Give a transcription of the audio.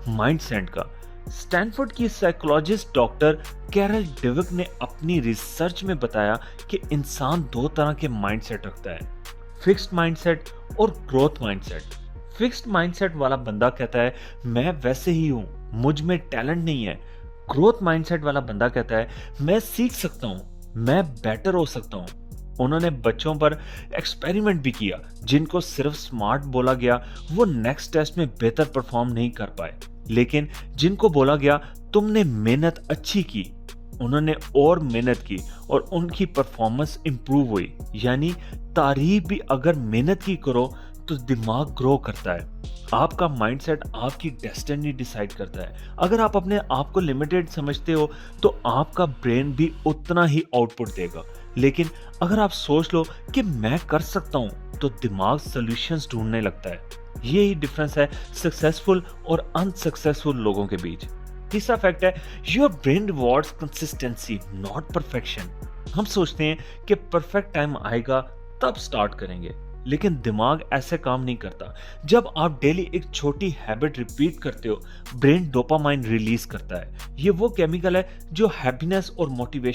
Mindset का। Stanford की psychologist doctor Carol Devic ने अपनी रिसर्च में बताया कि इंसान दो तरह के माइंडसेट रखता है, फिक्स्ड माइंडसेट और ग्रोथ माइंडसेट। फिक्स्ड माइंडसेट वाला बंदा कहता है मैं वैसे ही हूं, मुझ में टैलेंट नहीं है। ग्रोथ माइंडसेट वाला बंदा कहता है मैं सीख सकता हूं, मैं बेटर हो सकता हूं। उन्होंने बच्चों पर एक्सपेरिमेंट भी किया, जिनको सिर्फ स्मार्ट बोला गया वो नेक्स्ट टेस्ट में बेहतर परफॉर्म नहीं कर पाए, लेकिन जिनको बोला गया तुमने मेहनत अच्छी की, उन्होंने और मेहनत की और उनकी परफॉर्मेंस इंप्रूव हुई। यानी तारीफ भी अगर मेहनत की करो तो दिमाग ग्रो करता है। आपका माइंडसेट आपकी डेस्टिनी डिसाइड करता है। अगर आप अपने आप को लिमिटेड समझते हो तो आपका ब्रेन भी उतना ही आउटपुट देगा, लेकिन अगर आप सोच लो कि मैं कर सकता हूं तो दिमाग सॉल्यूशंस ढूंढने लगता है। यही डिफरेंस है सक्सेसफुल और अनसक्सेसफुल लोगों के बीच। तीसरा फैक्ट है your brain rewards consistency not perfection. हम सोचते हैं कि परफेक्ट टाइम आएगा तब स्टार्ट करेंगे, लेकिन दिमाग ऐसे काम नहीं करता। जब आप डेली एक छोटी हैबिट रिपीट करते हो ब्रेन डोपामाइन रिलीज करता है। ये वो केमिकल है जो हैप्पीनेस और मोटिवेशन